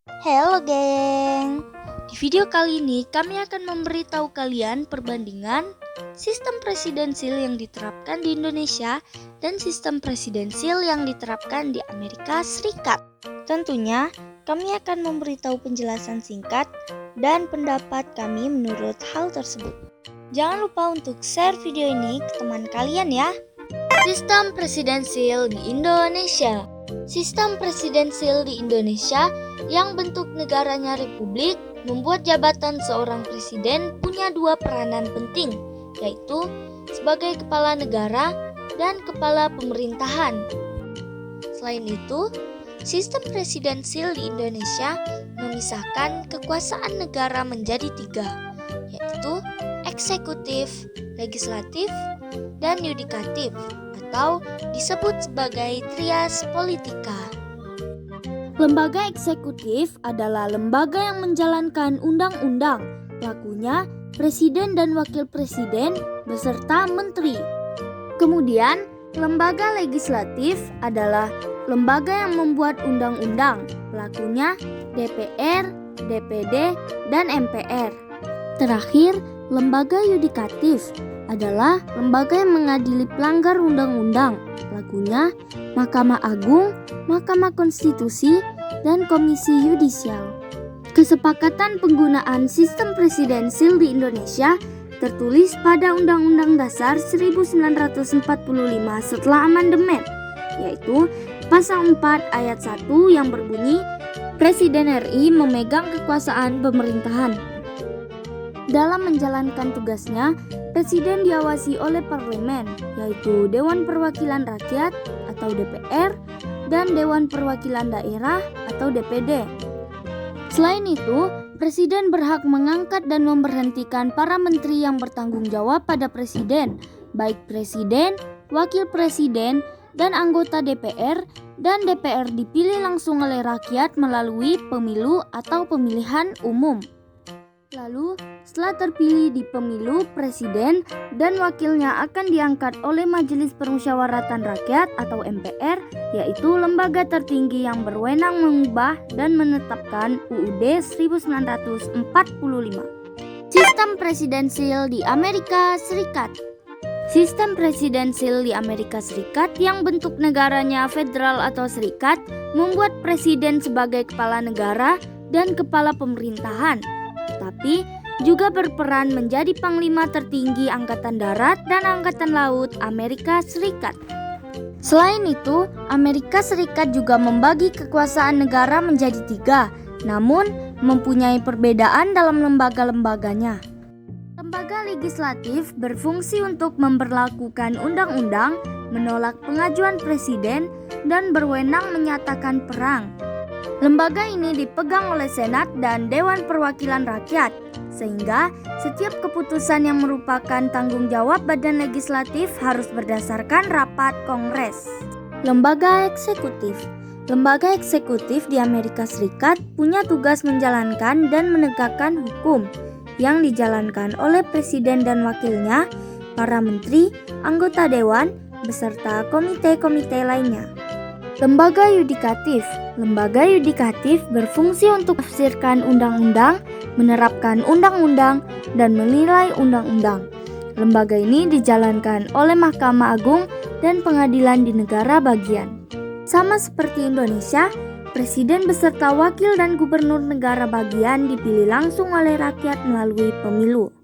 Halo geng, di video kali ini kami akan memberitahu kalian perbandingan sistem presidensil yang diterapkan di Indonesia dan sistem presidensil yang diterapkan di Amerika Serikat. Tentunya kami akan memberitahu penjelasan singkat dan pendapat kami menurut hal tersebut. Jangan lupa untuk share video ini ke teman kalian ya. Sistem presidensil di Indonesia. Sistem presidensil di Indonesia yang bentuk negaranya republik membuat jabatan seorang presiden punya dua peranan penting, yaitu sebagai kepala negara dan kepala pemerintahan. Selain itu, sistem presidensil di Indonesia memisahkan kekuasaan negara menjadi tiga, yaitu eksekutif, legislatif, dan yudikatif, atau disebut sebagai trias politika. Lembaga eksekutif adalah lembaga yang menjalankan undang-undang, pelakunya presiden dan wakil presiden beserta menteri. Kemudian, lembaga legislatif adalah lembaga yang membuat undang-undang, pelakunya DPR, DPD, dan MPR. Terakhir, lembaga yudikatif adalah lembaga yang mengadili pelanggar undang-undang, pelakunya Mahkamah Agung, Mahkamah Konstitusi, dan Komisi Yudisial. Kesepakatan penggunaan sistem presidensil di Indonesia tertulis pada Undang-Undang Dasar 1945 setelah amandemen, yaitu Pasal 4 Ayat 1 yang berbunyi, Presiden RI memegang kekuasaan pemerintahan. Dalam menjalankan tugasnya, Presiden diawasi oleh parlemen, yaitu Dewan Perwakilan Rakyat atau DPR dan Dewan Perwakilan Daerah atau DPD. Selain itu, Presiden berhak mengangkat dan memberhentikan para menteri yang bertanggung jawab pada Presiden, baik Presiden, Wakil Presiden, dan anggota DPR, dan DPR dipilih langsung oleh rakyat melalui pemilu atau pemilihan umum. Lalu, setelah terpilih di pemilu, presiden dan wakilnya akan diangkat oleh Majelis Permusyawaratan Rakyat atau MPR, yaitu lembaga tertinggi yang berwenang mengubah dan menetapkan UUD 1945. Sistem presidensil di Amerika Serikat. Sistem presidensil di Amerika Serikat yang bentuk negaranya federal atau serikat membuat presiden sebagai kepala negara dan kepala pemerintahan, tapi juga berperan menjadi panglima tertinggi Angkatan Darat dan Angkatan Laut Amerika Serikat. Selain itu, Amerika Serikat juga membagi kekuasaan negara menjadi tiga, namun mempunyai perbedaan dalam lembaga-lembaganya. Lembaga legislatif berfungsi untuk memberlakukan undang-undang, menolak pengajuan presiden, dan berwenang menyatakan perang. Lembaga ini dipegang oleh Senat dan Dewan Perwakilan Rakyat, sehingga setiap keputusan yang merupakan tanggung jawab badan legislatif harus berdasarkan rapat Kongres. Lembaga eksekutif. Lembaga eksekutif di Amerika Serikat punya tugas menjalankan dan menegakkan hukum yang dijalankan oleh presiden dan wakilnya, para menteri, anggota dewan, beserta komite-komite lainnya. Lembaga yudikatif. Lembaga yudikatif berfungsi untuk menafsirkan undang-undang, menerapkan undang-undang, dan menilai undang-undang. Lembaga ini dijalankan oleh Mahkamah Agung dan pengadilan di negara bagian. Sama seperti Indonesia, presiden beserta wakil dan gubernur negara bagian dipilih langsung oleh rakyat melalui pemilu.